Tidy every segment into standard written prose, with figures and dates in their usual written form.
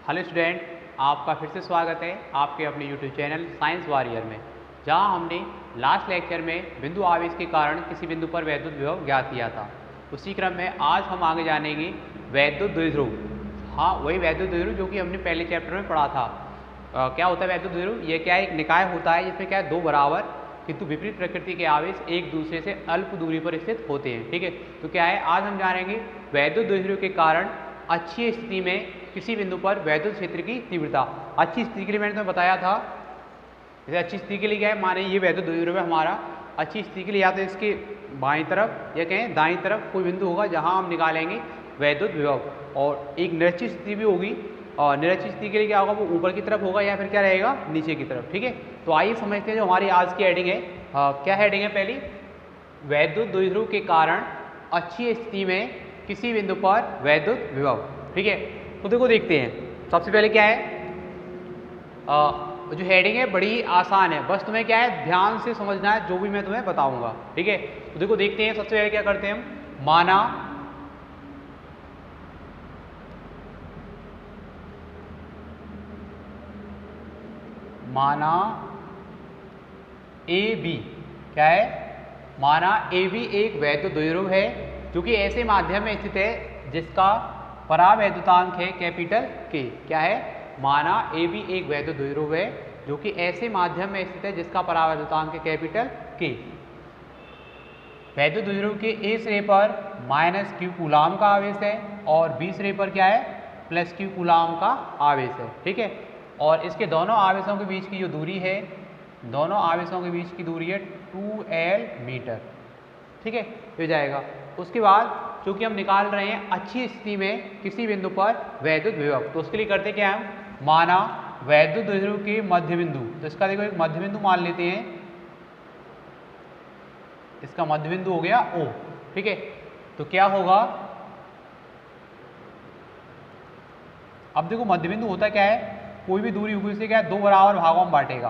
Hello student, आपका फिर से स्वागत है आपके अपने यूट्यूब चैनल साइंस वॉरियर में, जहां हमने लास्ट लेक्चर में बिंदु आवेश के कारण किसी बिंदु पर वैद्युत विभव ज्ञात किया था। उसी क्रम में आज हम आगे जानेंगे वैद्युत द्विध्रुव। हाँ, वही वैद्युत द्विध्रुव जो कि हमने पहले चैप्टर में पढ़ा था। क्या होता है वैद्युत द्विध्रुव? ये क्या है, एक निकाय होता है जिसमें क्या है, दो बराबर किंतु विपरीत प्रकृति के आवेश एक दूसरे से अल्प दूरी पर स्थित होते हैं। ठीक है, तो क्या है, आज हम जानेंगे वैद्युत द्विध्रुव के कारण अच्छी स्थिति में किसी बिंदु पर वैद्युत क्षेत्र की तीव्रता। अच्छी स्थिति के लिए मैंने तुम्हें बताया था, जैसे अच्छी स्थिति के लिए क्या है, माने ये वैद्युत द्विध्रुव है हमारा। अच्छी स्थिति के लिए या तो इसके बाईं तरफ या कहें दाईं तरफ कोई बिंदु होगा जहां हम निकालेंगे वैद्युत विभव, और एक निरक्षित स्थिति भी होगी। और निरक्षित स्थिति के लिए क्या होगा, वो ऊपर की तरफ होगा या फिर क्या रहेगा, नीचे की तरफ। ठीक है, तो आइए समझते हैं जो हमारी आज की हेडिंग है। क्या हेडिंग है पहली? वैद्युत द्विध्रुव के कारण अच्छी स्थिति में किसी बिंदु पर वैद्युत विभव। ठीक है, तो देखो देखते हैं। सबसे पहले क्या है, जो हेडिंग है बड़ी आसान है, बस तुम्हें क्या है ध्यान से समझना है जो भी मैं तुम्हें बताऊंगा। ठीक है, तो देखो देखते हैं। सबसे पहले क्या करते हैं हम, माना ए बी। क्या है? माना ए बी एक वैद्युत द्विध्रुव है जो कि ऐसे माध्यम में स्थित है जिसका परावैद्युतांक है कैपिटल के। क्या है? माना ए बी एक वैद्युत द्विध्रुव है जो कि ऐसे माध्यम में स्थित है जिसका परावैद्युतांक है कैपिटल के। वैद्युत द्विध्रुव के ए सिरे पर माइनस क्यू कूलाम का आवेश है और बी सिरे पर क्या है, प्लस क्यू कूलाम का आवेश है। ठीक है, और इसके दोनों आवेशों के बीच की जो दूरी है, दोनों आवेशों के बीच की दूरी है 2L मीटर। ठीक है, हो जाएगा। उसके बाद चूंकि हम निकाल रहे हैं अच्छी स्थिति में किसी बिंदु पर वैद्युत विभव, तो उसके लिए करते क्या हम, माना वैद्युत द्विध्रुव के मध्य बिंदु, तो इसका देखो एक मध्य बिंदु मान लेते हैं। इसका मध्य बिंदु हो गया O। ठीक है, तो क्या होगा, अब देखो मध्य बिंदु होता क्या है, कोई भी दूरी होगी उसे क्या है, दो बराबर भागों में बांटेगा।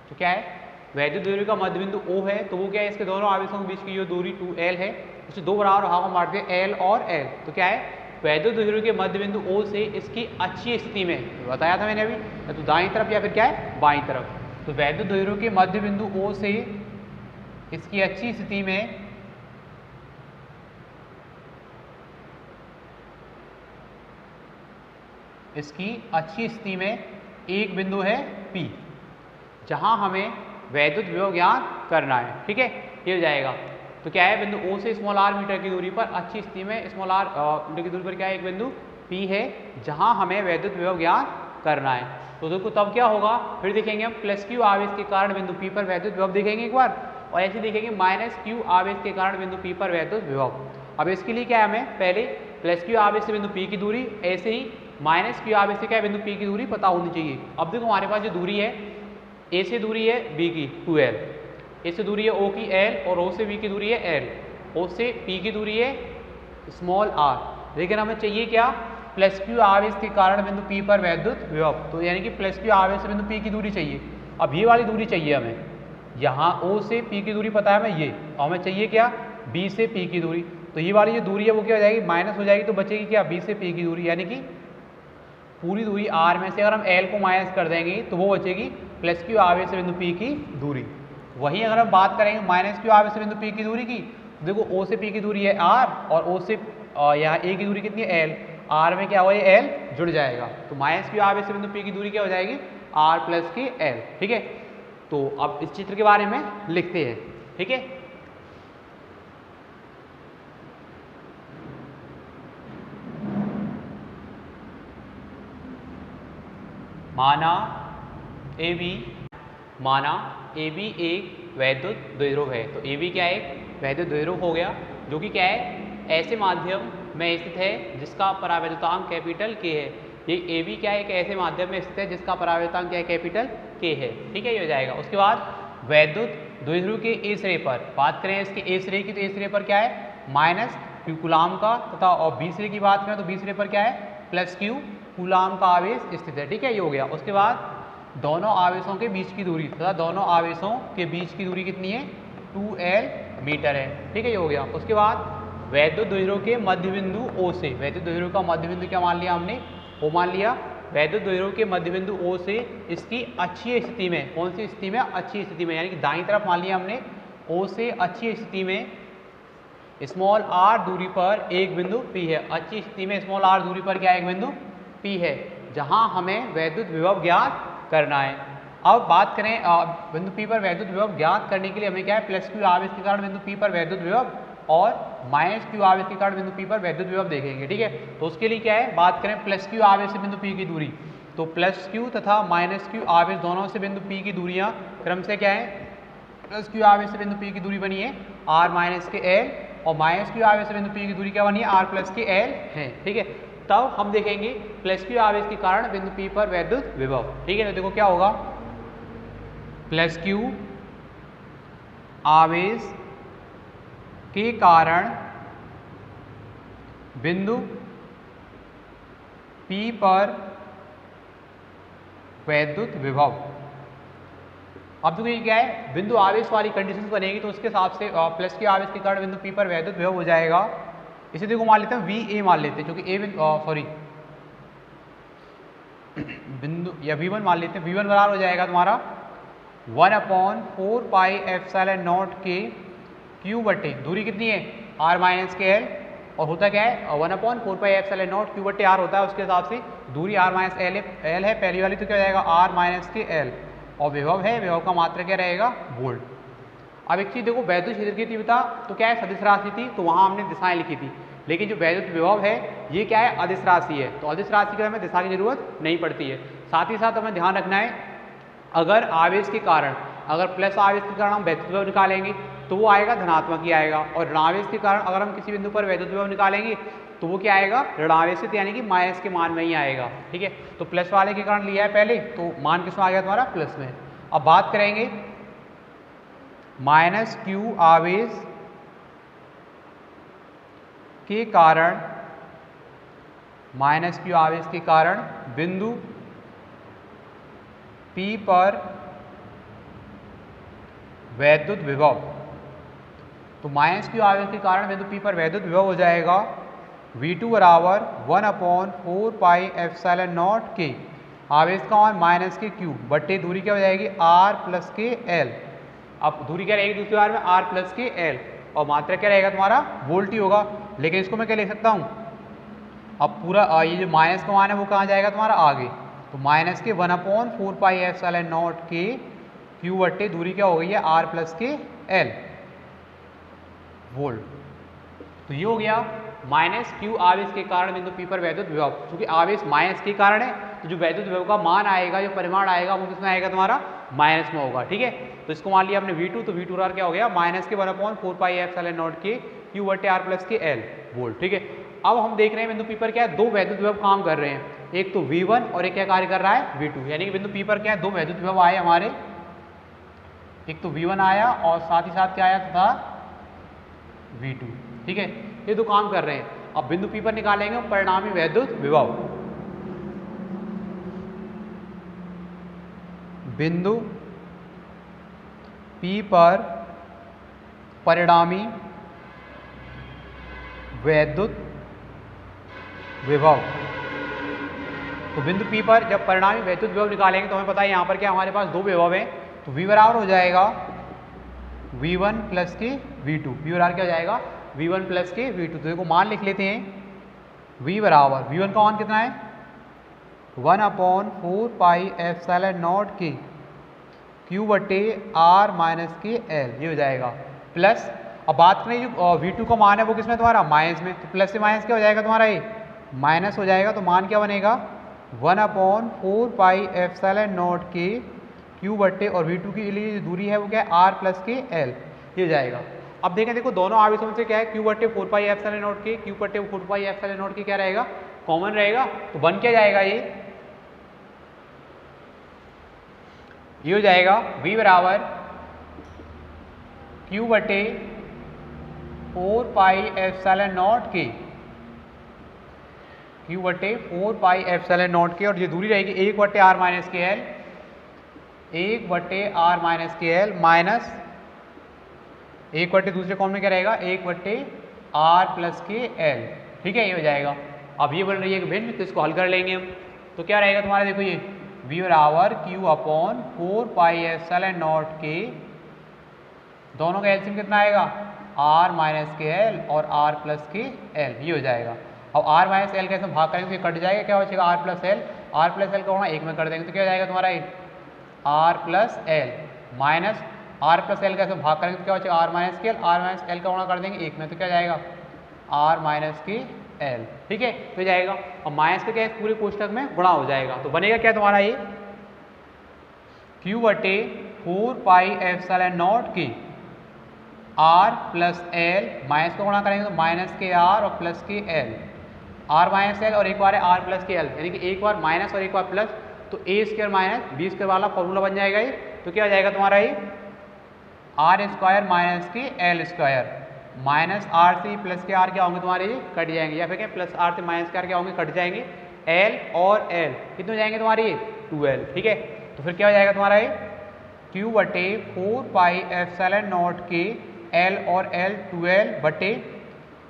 तो क्या है, वैद्युत द्विध्रुव का मध्य बिंदु O है, तो वो क्या है, इसके दोनों आवेशों के बीच की जो दूरी 2L है उसे दो बराबर भागों में बांट दिया, L और L। तो क्या है, वैद्युत द्विध्रुव के मध्य बिंदु O से इसकी अच्छी स्थिति में, बताया था मैंने अभी, या तो दाईं तरफ या फिर क्या है, बाईं तरफ। तो वैद्युत द्विध्रुव के मध्य बिंदु O से इसकी अच्छी स्थिति में एक बिंदु है P, जहां हमें वैद्युत विभव ज्ञात करना है। ठीक है, ये हो जाएगा। तो क्या है, बिंदु O से स्मॉल r मीटर की दूरी पर अच्छी स्थिति में स्मॉल r मीटर की दूरी पर क्या है, एक बिंदु P है जहां हमें वैद्युत विभव ज्ञात करना है। तो देखो तब क्या होगा, फिर देखेंगे हम प्लस क्यू आवेश के कारण बिंदु P पर वैद्युत विभव देखेंगे एक बार, और ऐसे देखेंगे माइनस क्यू आवेश के कारण बिंदु P पर वैद्युत विभव। अब इसके लिए क्या है, हमें पहले प्लस क्यू आवेश से बिंदु P की दूरी, ऐसे ही माइनस क्यू आवेश से क्या है, बिंदु P की दूरी पता होनी चाहिए। अब देखो हमारे पास जो दूरी है, A से दूरी है B की 2L, A से दूरी है O की L, और O से B की दूरी है L, O से P की दूरी है स्मॉल r। लेकिन हमें चाहिए क्या, प्लस क्यू आवेश के कारण बिंदु P पर वैद्युत विभव, तो यानी कि प्लस क्यू आवेश से बिंदु P की दूरी चाहिए। अब ये वाली दूरी चाहिए हमें, यहाँ O से P की दूरी पता है हमें ये, और हमें चाहिए क्या, B से P की दूरी। तो ये वाली जो दूरी है वो क्या हो जाएगी, माइनस हो जाएगी, तो बचेगी क्या, B से P की दूरी, यानी कि पूरी दूरी R में से अगर हम L को माइनस कर देंगे तो वो बचेगी प्लस क्यू आवेश से बिंदु P की दूरी। वहीं अगर हम बात करेंगे माइनस क्यू आवेश से बिंदु P की दूरी की, तो देखो O से P की दूरी है R, और O से यहाँ A की दूरी कितनी है, L। R में क्या हुआ, ये L जुड़ जाएगा, तो माइनस क्यू आवेश से बिंदु P की दूरी क्या हो जाएगी, R प्लस की L। ठीक है, तो अब इस चित्र के बारे में लिखते हैं। ठीक है, माना ए बी एक वैद्युत द्विध्रुव है। तो ए बी क्या है, एक वैद्युत द्विध्रुव हो गया जो कि क्या है, ऐसे माध्यम में स्थित है जिसका परावैद्युतांक कैपिटल के है। ये ए बी क्या है, एक ऐसे माध्यम में स्थित है जिसका परावैद्युतांक क्या है, कैपिटल के है। ठीक है, ये हो जाएगा। उसके बाद वैद्युत द्विध्रुव के ए सिरे पर बात करें, इसके ए सिरे की, तो ए सिरे पर क्या है, माइनस क्यू कूलाम का, तथा और बी सिरे की बात करें तो बी सिरे पर क्या है, प्लस क्यू कूलाम का आवेश स्थित है। ठीक है, ये हो गया। उसके बाद दोनों आवेशों के बीच की दूरी, तथा दोनों आवेशों के बीच की दूरी कितनी है, 2L मीटर है। ठीक है, ये हो गया। उसके बाद वैद्युत द्विध्रुव के मध्य बिंदु O से, वैद्युत द्विध्रुव का मध्य बिंदु क्या मान लिया हमने, O मान लिया, वैद्युत द्विध्रुव के मध्य बिंदु O से इसकी अक्षीय स्थिति में, कौन सी स्थिति में? अक्षीय स्थिति में, यानी कि दाईं तरफ मान लिया हमने O से अक्षीय स्थिति में स्मॉल r दूरी पर एक बिंदु P है। अक्षीय स्थिति में स्मॉल r दूरी पर क्या एक बिंदु P है, जहां हमें वैद्युत विभव ज्ञात करना है। अब बात करें बिंदु P पर वैद्युत विभव ज्ञात करने के लिए हमें क्या है, प्लस Q आवेश के कारण बिंदु P पर वैद्युत विभव और माइनस Q आवेश के कारण बिंदु P पर वैद्युत विभव देखेंगे। ठीक है, तो उसके लिए क्या है, बात करें प्लस Q आवेश से बिंदु P की दूरी, तो प्लस Q तथा माइनस Q आवेश दोनों से बिंदु P की दूरियां क्रम से क्या है, प्लस Q आवेश से बिंदु P की दूरी बनी है r माइनस के l, और माइनस Q आवेश से बिंदु P की दूरी क्या बनी है, r प्लस के l है। ठीक है, तब हम देखेंगे प्लस Q आवेश के कारण बिंदु P पर वैद्युत विभव। ठीक है, तो देखो क्या होगा, प्लस Q आवेश के कारण बिंदु P पर वैद्युत विभव। अब देखो ये क्या है, बिंदु आवेश वाली कंडीशन बनेगी, तो उसके हिसाब से प्लस Q आवेश के कारण बिंदु P पर वैद्युत विभव हो जाएगा। इसे देखो मान लेते हैं VA मान लेते हैं, क्योंकि A बिंदु या V1 मान लेते हैं। V1 बराबर हो जाएगा तुम्हारा 1/4 पाई एप्सिलॉन नॉट के Q बटे दूरी कितनी है, r माइनस के l, और होता क्या है 1/4 पाई एप्सिलॉन नॉट Q बटे r होता है, उसके हिसाब से दूरी r माइनस l है पहली वाली, तो क्या हो जाएगा r माइनस के l, और विभव है, विभव का मात्रा क्या रहेगा, वोल्ट। अब एक चीज देखो, वैद्युत क्षेत्र की तीव्रता तो क्या है, सदिश राशि थी, तो वहां हमने दिशाएं लिखी थी, लेकिन जो वैद्युत विभव है ये क्या है, अदिश राशि है, तो अदिश राशि के हमें दिशा की जरूरत नहीं पड़ती है। साथ ही साथ हमें ध्यान रखना है, अगर आवेश के कारण, अगर प्लस आवेश के कारण हम वैद्युत विभव निकालेंगे तो वो आएगा धनात्मक ही आएगा, और ऋणावेश के कारण अगर हम किसी बिंदु पर वैद्युत विभव निकालेंगे तो वो क्या आएगा, ऋणावेशित, यानी कि माइनस के मान में ही आएगा। ठीक है, तो प्लस वाले के कारण लिया है पहले, तो मान किसमें आ गया तुम्हारा, प्लस में। अब बात करेंगे माइनस Q आवेश के कारण, माइनस Q आवेश के कारण बिंदु P पर वैद्युत विभव, तो माइनस Q आवेश के कारण बिंदु P पर वैद्युत विभव हो जाएगा V2 बराबर 1/4 पाई एप्सिलॉन नॉट के, आवेश का मान माइनस के Q बटे दूरी क्या हो जाएगी r प्लस के l। अब दूरी क्या रहेगी दूसरी बार में, r प्लस के l, और मात्रा क्या रहेगा तुम्हारा, वोल्ट ही होगा। लेकिन इसको मैं क्या लिख सकता हूँ, अब पूरा ये जो माइनस का मान है वो कहाँ जाएगा तुम्हारा आगे, तो माइनस के 1/4 पाई एप्सिलॉन नॉट के Q बटे दूरी क्या हो गई है r प्लस के l वोल्ट। तो ये हो गया माइनस Q आवेश के कारण बिंदु P पर वैद्युत विभव। क्योंकि आवेश माइनस के कारण है, तो जो वैद्युत विभव का मान आएगा, जो परिमाण आएगा, वो किसमें आएगा तुम्हारा, माइनस में होगा। ठीक है, तो इसको मान लिया हमने V2, तो V2 क्या हो गया, माइनस के 1/4 पाई एप्सिलॉन नॉट के Q बटे r प्लस के l वोल्ट। ठीक है, अब हम देख रहे हैं बिंदु P पर क्या है, दो वैद्युत विभव काम कर रहे हैं, एक तो V1 और एक क्या कार्य कर रहा है, V2, यानी कि बिंदु P पर क्या है, दो वैद्युत विभव आए हमारे, एक तो V1 आया और साथ ही साथ क्या आया तथा V2। ठीक है, ये दो काम कर रहे हैं। अब बिंदु P पर निकालेंगे परिणामी वैद्युत विभव। बिंदु P पर परिणामी वैद्युत विभव, तो बिंदु P पर जब परिणामी वैद्युत विभव निकालेंगे तो हमें पता है यहाँ पर क्या हमारे पास दो विभव हैं, तो V बराबर हो जाएगा V1 प्लस के V2, V बराबर क्या हो जाएगा, V1 प्लस के V2। तो देखो मान लिख लेते हैं, V बराबर, V1 का मान कितना है 1/4 पाई एप्सिलॉन नॉट के Q बटे R माइनस के L, ये हो जाएगा प्लस। अब बात करें जो V2 का मान है वो किसमें तुम्हारा, माइनस में, तो प्लस से माइनस क्या हो जाएगा तुम्हारा, ये माइनस हो जाएगा, तो मान क्या बनेगा 1/4 पाई एप्सिलॉन नॉट के Q बटे, और V2 के लिए जो दूरी है वो क्या है R प्लस के L, ये हो जाएगा। अब देखें, देखो दोनों आवेशों से क्या है, Q बटे 4 पाई एप्सिलॉन नॉट के, Q बटे 4 पाई एप्सिलॉन नॉट के क्या रहेगा, कॉमन रहेगा, तो बन क्या जाएगा, ये हो जाएगा V बराबर Q बटे 4 पाई एप्सिलॉन नॉट के, Q बटे 4 पाई एप्सिलॉन नॉट के, और ये दूरी रहेगी 1 बटे R माइनस के L, 1 बटे R माइनस के L माइनस 1 बटे दूसरे कॉलम में क्या रहेगा, 1 बटे R प्लस के L। ठीक है, ये हो जाएगा। अब ये बन रही है एक भिन्न, तो इसको हल कर लेंगे हम। तो क्या रहेगा तुम्हारा, देखो ये v बराबर q upon 4 pi epsilon not के, दोनों का एलसीएम कितना आएगा r माइनस के एल और r प्लस के एल, ये हो जाएगा। अब r माइनस एल कैसे भाग करेंगे तो ये कट जाएगा, क्या हो जाएगा r प्लस एल को होना एक में कर देंगे तो क्या हो जाएगा तुम्हारा ये r plus L minus r plus L कैसे भाग करेंगे तो क्या हो जाएगा r माइनस के एल, r माइनस एल का होना कर देंगे एक में तो क्या जाएगा r माइनस के एल, ठीक है तो जाएगा। और माइनस का क्या है पूरे कोष्ठक में गुणा हो जाएगा, तो बनेगा क्या तुम्हारा ये q बटे 4 पाई एप्सिलॉन नॉट के r प्लस एल, माइनस का गुणा करेंगे तो माइनस के r और प्लस के एल, r माइनस एल और एक बार है r प्लस के एल, यानी कि एक बार माइनस और एक बार प्लस, तो ए स्क्वायर माइनस बी स्क्वायर वाला फॉर्मूला बन जाएगा ये। तो क्या हो जाएगा तुम्हारा ये आर स्क्वायर माइनस के एल स्क्वायर, माइनस आर से प्लस के आर क्या होंगे तुम्हारे ये कट जाएंगे, या फिर क्या प्लस आर से माइनस के आर क्या होंगे कट जाएंगे, एल और एल कितने हो जाएंगे तुम्हारे ये 2l, ठीक है। तो फिर क्या हो जाएगा तुम्हारा ये q बटे 4 पाई एप्सिलॉन नॉट के एल और एल 2l बटे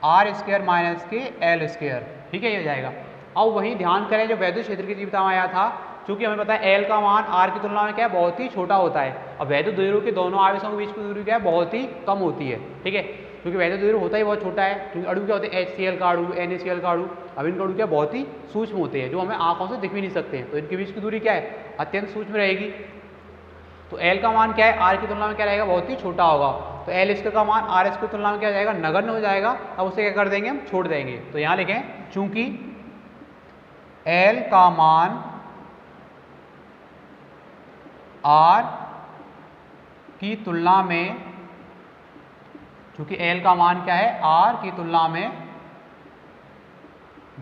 आर स्क्वायर माइनस के एल स्क्वायर, ठीक है ये हो जाएगा। अब वही ध्यान करें जो वैद्युत क्षेत्र की तीव्रता में आया था, क्योंकि हमें पता है एल का मान आर की तुलना में क्या है बहुत ही छोटा होता है, और वैद्युत द्विध्रुव के दोनों आवेशों के बीच की दूरी क्या है बहुत ही कम होती है, ठीक है, क्योंकि वैद्युत द्विध्रुव होता ही बहुत छोटा है, क्योंकि अणु क्या होते हैं HCl का अणु, NaCl का अणु, अब इनके अणु क्या बहुत ही सूक्ष्म होते हैं जो हमें आंखों से दिख भी नहीं सकते हैं, तो इनके बीच की दूरी क्या है अत्यंत सूक्ष्म रहेगी। तो एल का मान क्या है आर की तुलना में क्या रहेगा बहुत ही छोटा होगा, तो एल स्क्वायर का मान आर स्क्वायर की तुलना में क्या हो जाएगा नगण्य हो जाएगा। अब उसे क्या कर देंगे हम छोड़ देंगे, तो यहाँ लिखें चूंकि एल का मान आर की तुलना में, चूंकि एल का मान क्या है आर की तुलना में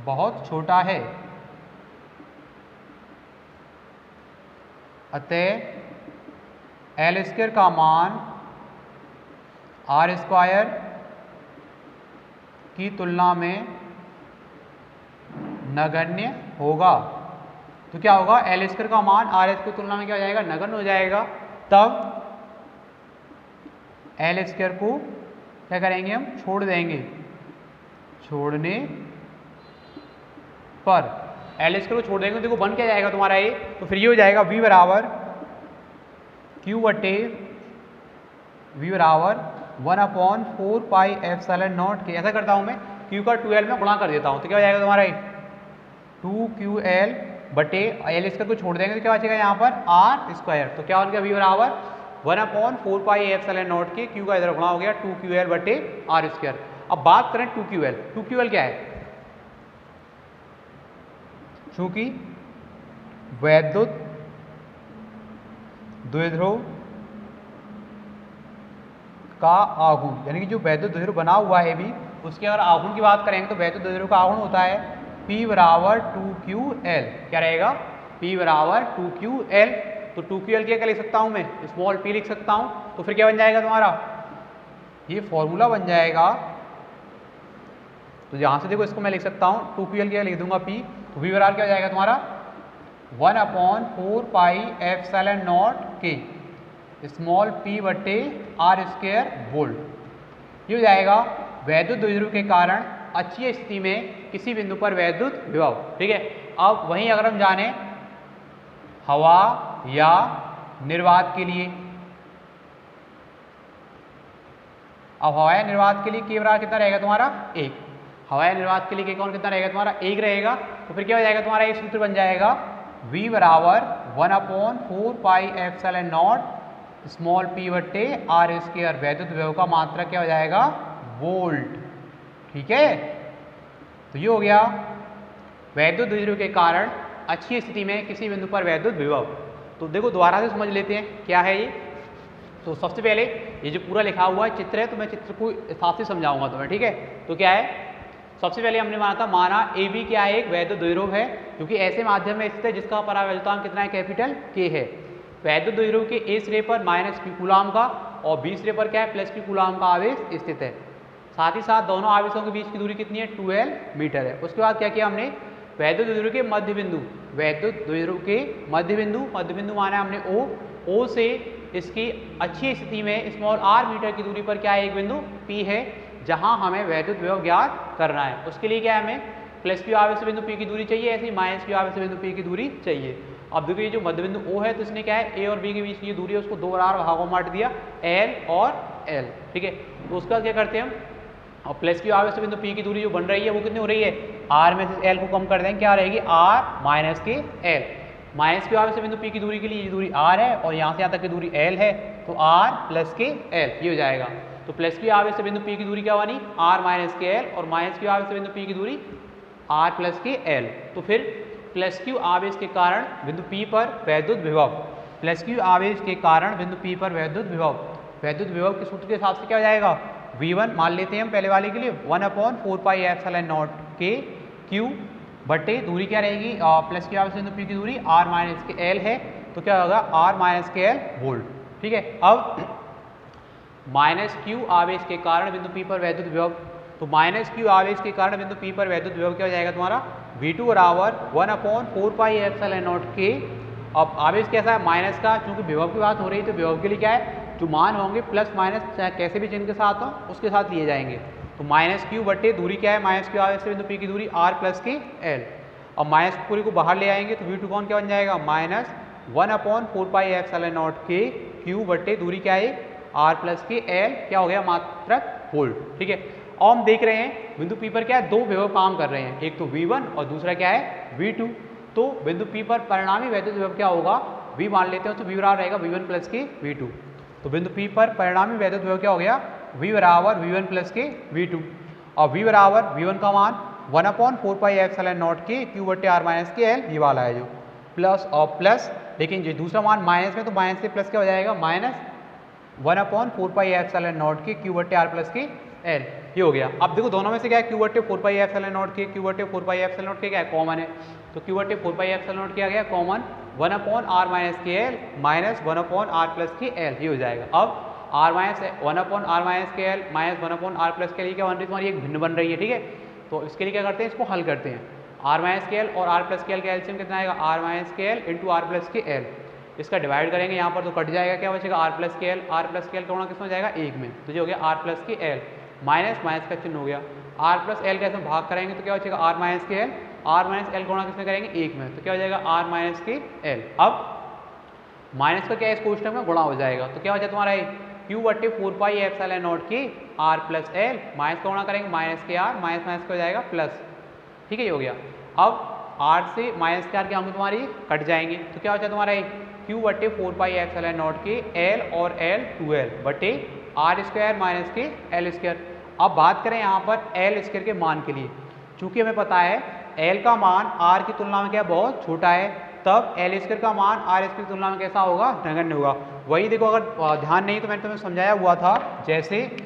बहुत छोटा है, अतः एल स्क्वायर का मान आर स्क्वायर की तुलना में नगण्य होगा। तो क्या होगा एल स्क्वायर का मान आर स्क्वायर की तुलना में क्या हो जाएगा नगण्य हो जाएगा, तब एल स्क्वायर को क्या करेंगे हम छोड़ देंगे, छोड़ने पर एल स्क्वायर को छोड़ देंगे तो देखो बन क्या जाएगा तुम्हारा ये, तो फिर ये हो जाएगा v बराबर q बटे v बराबर 1/4 पाई एप्सिलॉन नॉट के, ऐसा करता हूं मैं q का 2l में गुणा कर देता हूं, तो क्या हो जाएगा तुम्हारा ये 2ql बटे एल स्क्वायर को छोड़ देंगे तो क्या बचेगा यहाँ पर आर स्क्वायर, तो क्या हो गया v बराबर 1/4 पाई एप्सिलॉन नॉट के, q का इधर गुणा हो गया 2ql बटे आर स्क्वायर। अब बात करें 2ql क्या है, चूंकि वैद्युत द्विध्रुव का आघूर्ण, यानी कि जो वैद्युत द्विध्रुव बना हुआ है भी उसके अगर आघूर्ण की बात करेंगे तो वैद्युत द्विध्रुव का आघूर्ण होता है P बराबर 2ql, क्या रहेगा P बराबर 2ql, तो 2ql क्या लिख सकता हूं मैं स्मॉल p लिख सकता हूं, तो फिर क्या बन जाएगा तुम्हारा ये फॉर्मूला बन जाएगा, तो यहां से देखो इसको मैं लिख सकता हूं 2ql क्या लिख दूंगा p, तो v बराबर क्या हो जाएगा तुम्हारा 1/4 पाई एप्सिलॉन नॉट के स्मॉल p बटे आर स्क्वायर वोल्ट, ये हो जाएगा वैद्युत द्विध्रुव के कारण अच्छी स्थिति में किसी बिंदु पर वैद्युत विभव, ठीक है। अब वहीं अगर हम जाने हवा या निर्वात के लिए, अब हवा या निर्वात के लिए k बराबर कितना रहेगा तुम्हारा 1, हवा या निर्वात के लिए k कौन कितना रहेगा तुम्हारा 1 रहेगा, तो फिर क्या हो जाएगा तुम्हारा एक सूत्र बन जाएगा v बराबर 1/4 pi epsilon not small p बटे आर स्क्वायर, वैद्युत विभव का मात्रा क्या हो जाएगा वोल्ट, ठीक है। तो ये हो गया वैद्युत द्विध्रुव के कारण अच्छी स्थिति में किसी बिंदु पर वैद्युत विभव। तो देखो दोबारा से समझ लेते हैं क्या है ये, तो सबसे पहले ये जो पूरा लिखा हुआ है चित्र है, तो मैं चित्र को साफ से समझाऊंगा तुम्हें, ठीक है। तो क्या है सबसे पहले हमने माना ए बी क्या है एक वैद्युत द्विध्रुव है, क्योंकि ऐसे माध्यम में स्थित है जिसका परावैद्युतांक कितना है कैपिटल K है। वैद्युत द्विध्रुव के ए सिरे पर -p कूलाम का और बी सिरे पर क्या है +p कूलाम का आवेश स्थित है, साथ ही साथ दोनों आवेशों के बीच की दूरी कितनी है 2l मीटर है। उसके बाद क्या किया हमने वैद्युत द्विध्रुव के मध्य बिंदु, वैद्युत द्विध्रुव के मध्य बिंदु माना हमने O से इसकी अच्छी स्थिति में स्मॉल r मीटर की दूरी पर क्या है एक बिंदु P है, जहां हमें वैद्युत विभव ज्ञात करना है। उसके लिए क्या है हमें प्लस क्यू आवेश से बिंदु P की दूरी चाहिए, ऐसे ही माइनस क्यू आवेश से बिंदु P की दूरी चाहिए। अब देखो ये जो मध्य बिंदु O है तो इसने क्या है A और B के बीच की दूरी है उसको दो बराबर भागों में बांट दिया, L और L, ठीक है। तो उसका क्या करते हैं हम, और प्लस क्यू आवेश से बिंदु P की दूरी जो बन रही है वो कितनी हो रही है, R में से L को कम कर देंगे, क्या रहेगी R माइनस के L। माइनस क्यू आवेश से बिंदु P की दूरी के लिए ये दूरी R है और यहाँ से यहाँ तक की दूरी L है, तो R प्लस के L ये हो जाएगा। तो प्लस क्यू आवेश से बिंदु P की दूरी क्या बनी, R माइनस के L, और माइनस क्यू आवेश से बिंदु P की दूरी R प्लस के L। तो फिर प्लस क्यू आवेश के कारण बिंदु P पर वैद्युत विभव, प्लस क्यू आवेश के कारण बिंदु P पर वैद्युत विभव, वैद्युत विभव के सूत्र के हिसाब से क्या हो जाएगा, V1 मान लेते हैं हम पहले वाले के लिए 1/4 पाई एप्सिलॉन नॉट के क्यू बटे दूरी क्या रहेगी, प्लस क्यू आवेश से बिंदु P की दूरी R माइनस के L है, तो क्या होगा R माइनस के L वोल्ट, ठीक है। अब माइनस क्यू आवेश के कारण बिंदु P पर वैद्युत विभव, तो माइनस क्यू आवेश के कारण बिंदु P पर वैद्युत विभव क्या हो जाएगा तुम्हारा, V2 बराबर 1/4 पाई एप्सिलॉन नॉट के। अब आवेश कैसा है, माइनस का, क्योंकि विभव की बात हो रही है तो विभव के लिए क्या है, जो मान होंगे प्लस माइनस चाहे कैसे भी चिन्ह के साथ हो उसके साथ लिए जाएंगे। तो माइनस क्यू बटे दूरी क्या है, माइनस क्यू आवेश से बिंदु P की दूरी R प्लस के L। अब माइनस पूरी को बाहर ले आएंगे तो V2 कौन क्या बन जाएगा, माइनस 1/4 पाई एप्सिलॉन नॉट के क्यू बटे दूरी क्या है R प्लस के L, क्या हो गया मात्रक वोल्ट, ठीक है। और हम देख रहे हैं बिंदु P पर क्या है, दो विभव काम कर रहे हैं, एक तो V1 और दूसरा क्या है V2। तो बिंदु P पर परिणामी वैद्युत विभव क्या होगा, V मान लेते हैं तो V बराबर रहेगा V1 प्लस के V2। तो बिंदु P पर परिणामी वैद्युत विभव क्या हो गया, V बराबर V1 प्लस के V2, और V बराबर V1 का मान 1/4 पाई एप्सिलॉन नॉट के क्यू बटे R माइनस के L, ये वाला है जो प्लस और प्लस, लेकिन जो दूसरा मान माइनस में तो माइनस से प्लस क्या हो जाएगा, माइनस 1/4 पाई एप्सिलॉन नॉट के क्यू बटे R प्लस के L, ये हो गया। अब देखो दोनों में से क्या है, क्यू बटे 4 पाई एप्सिलॉन नॉट के, क्यू बटे 4 पाई एप्सिलॉन नॉट के क्या है, कॉमन है, तो क्यू बटे 4 पाई एप्सिलॉन नॉट क्या गया कॉमन, 1/R माइनस के L माइनस 1/R प्लस के L, ये हो जाएगा। अब R माइनस 1/R माइनस के L माइनस 1/R प्लस के L क्या बन रही है तुम्हारी, एक भिन्न बन रही है, ठीक है। तो इसके लिए क्या करते हैं, इसको हल करते हैं, R माइनस के L और R प्लस के L का एलसीएम कितना आएगा, R माइनस के L इंटू R प्लस के L। इसका डिवाइड करेंगे यहाँ पर तो कट जाएगा, क्या बचेगा R प्लस के L, R प्लस के L का गुणा किसमें हो जाएगा, एक में, तो ये हो गया R प्लस के L, माइनस माइनस का चिन्ह हो गया, R प्लस L का इसमें भाग कराएंगे तो क्या बचेगा R माइनस के L, R माइनस L गुणा किसमें करेंगे एक में, तो क्या हो जाएगा R माइनस के L। अब माइनस का क्या है इस कोष्ठक में गुणा हो जाएगा, तो क्या हो जाएगा तुम्हारा क्यू बटे 4 पाई एप्सिलॉन नॉट के R प्लस L, माइनस का गुणा करेंगे माइनस के R, माइनस माइनस का हो जाएगा प्लस, ठीक है, ये हो गया। अब R से माइनस के R के अंक तुम्हारी कट जाएंगे, तो क्या हो जाएगा तुम्हारा क्यू बटे 4 पाई एप्सिलॉन नॉट के L और L 2L बटे R स्क्वायर माइनस के L स्क्वायर। अब बात करें यहाँ पर L स्क्वायर के मान के लिए, चूंकि हमें पता है L का मान R की तुलना में क्या बहुत छोटा है, तब L स्क्वायर का मान R स्क्वायर की तुलना में कैसा होगा, नगण्य होगा। वही देखो अगर ध्यान नहीं तो मैंने तुम्हें समझाया हुआ था, जैसे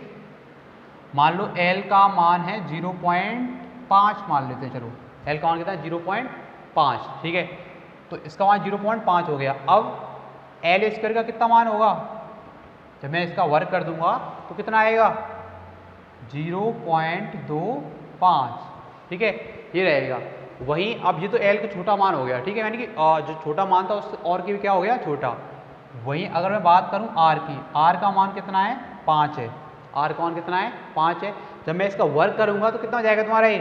मान लो L का मान है 0.5 मान लेते हैं, चलो L का मान कितना है 0.5, ठीक है, तो इसका मान 0.5 हो गया। अब L स्क्वायर का कितना मान होगा, जब मैं इसका वर्ग कर दूंगा तो कितना आएगा 0.25, ठीक है, ये रहेगा। वहीं अब ये तो L का छोटा मान हो गया, ठीक है, यानी कि जो छोटा मान था उससे और की भी क्या हो गया छोटा। वहीं अगर मैं बात करूं R की, R का मान कितना है 5 है, R का मान कितना है 5 है, जब मैं इसका वर्ग करूंगा तो कितना हो जाएगा तुम्हारा, ये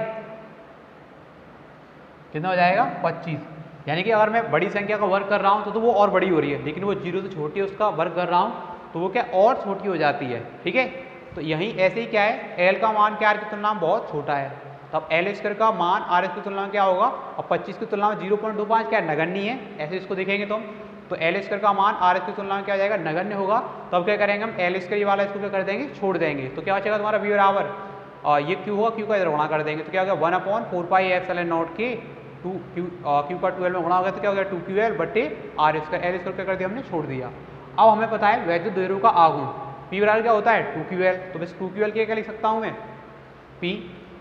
कितना हो जाएगा 25। यानी कि अगर मैं बड़ी संख्या का वर्ग कर रहा हूं तो वो और बड़ी हो रही है, लेकिन वो 0 से छोटी है उसका वर्ग कर रहा हूं तो वो क्या और छोटी हो जाती है, ठीक है। तो यहीं ऐसे ही क्या है, L का मान क्या R की तुलना में बहुत छोटा है, तब L स्क्वायर का मान R की तुलना में क्या होगा, और 25 की तुलना में 0.25 क्या नगण्य है, ऐसे इसको देखेंगे तो L स्क्वायर का मान R की तुलना में क्या हो जाएगा नगण्य होगा। तब क्या करेंगे हम L स्क्वायर वाला इसको क्या कर देंगे छोड़ देंगे, तो क्या बचेगा तुम्हारा V बराबर, और ये Q होगा, Q का इधर गुणा कर देंगे तो क्या होगा 1/4 पाई एप्सिलॉन नॉट के Q का 2L में गुणा हो गया तो क्या हो गया 2QL बटे R स्क्वायर, L स्क्वायर क्या कर दिया हमने छोड़ दिया। अब हमें पता है वैद्युत द्विध्रुव का आघूर्ण P बराबर क्या होता है 2QL, तो बस 2QL क्या लिख सकता हूँ मैं P,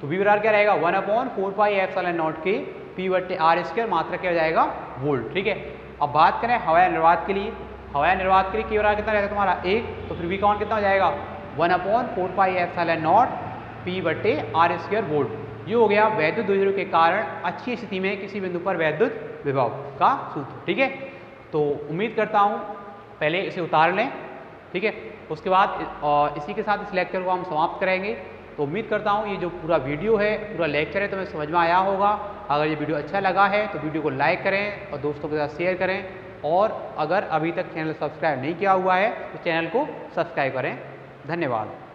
तो V बराबर क्या रहेगा 1/4 पाई एप्सिलॉन नॉट के P बटे R स्क्वायर, मात्रा क्या हो जाएगा वोल्ट, ठीक है। अब बात करें हवाई निर्वात के लिए, हवाई निर्वात के लिए K बराबर कितना रहेगा तुम्हारा 1, तो फिर V का मान कितना हो जाएगा 1/4 पाई एप्सिलॉन नॉट P बटे R स्क्वायर वोल्ट। ये हो गया वैद्युत द्विध्रुव के कारण अच्छी स्थिति में किसी बिंदु पर वैद्युत विभव का सूत्र, ठीक है। तो उम्मीद करता हूँ पहले इसे उतार लें, ठीक है, उसके बाद इसी के साथ इस लेक्चर को हम समाप्त करेंगे। तो उम्मीद करता हूँ ये जो पूरा वीडियो है, पूरा लेक्चर है, तो समझ में आया होगा। अगर ये वीडियो अच्छा लगा है तो वीडियो को लाइक करें और दोस्तों के साथ शेयर करें, और अगर अभी तक चैनल सब्सक्राइब नहीं किया हुआ है तो चैनल को सब्सक्राइब करें। धन्यवाद।